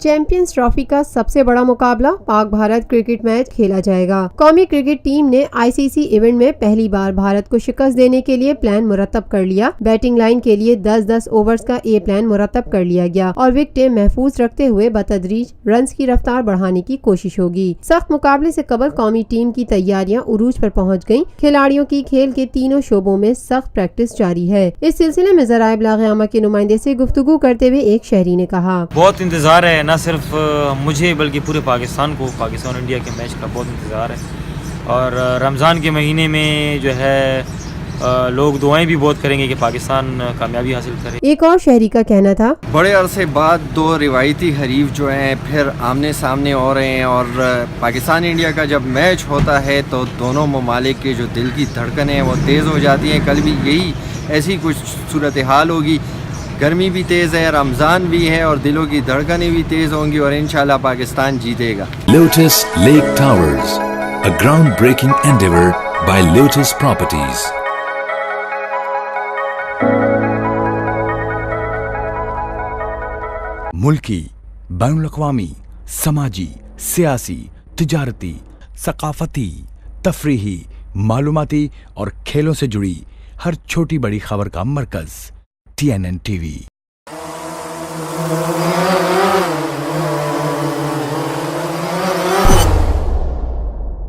Champions trophy का सबसे बड़ा मुकाबला पाक भारत क्रिकेट मैच खेला जाएगा। कौमी क्रिकेट टीम ने आईसीसी इवेंट में पहली बार भारत को शिकस्त देने के लिए प्लान मुरतब कर लिया। बैटिंग लाइन के लिए 10-10 ओवर्स का ये प्लान मुरतब कर लिया गया और विकेटें महफूज रखते हुए बतदरीज रन्स की रफ्तार बढ़ाने की कोशिश होगी। सख्त मुकाबले से कबल कौमी टीम की तैयारियां उरूज पर पहुंच गयी। खिलाड़ियों की खेल के तीनों शोबों में सख्त प्रैक्टिस जारी है। इस सिलसिले में ज़राए इब्लाग के नुमाइंदे से गुफ्तगू करते हुए एक शहरी ने कहा, बहुत इंतज़ार है, न सिर्फ मुझे बल्कि पूरे पाकिस्तान को। पाकिस्तान इंडिया के मैच का बहुत इंतज़ार है और रमज़ान के महीने में जो है लोग दुआएं भी बहुत करेंगे कि पाकिस्तान कामयाबी हासिल करे। एक और शहरी का कहना था, बड़े अरसे बाद दो रिवायती हरीफ जो हैं फिर आमने सामने हो रहे हैं और पाकिस्तान इंडिया का जब मैच होता है तो दोनों ममालिक के जो दिल की धड़कनें हैं वो तेज़ हो जाती हैं। कल भी यही ऐसी कुछ सूरत हाल होगी। गर्मी भी तेज़ है, रमज़ान भी है और दिलों की धड़कनें भी तेज़ होंगी और इंशाल्लाह पाकिस्तान जीतेगा। Lotus Lake Towers, a groundbreaking endeavor by Lotus Properties. मुल्की, बैनुल-अक़वामी, समाजी, सियासी, तिजारती, सकाफती, तफरीही, मालूमाती और खेलों से जुड़ी हर छोटी बड़ी खबर का मरकज़ TNN TV।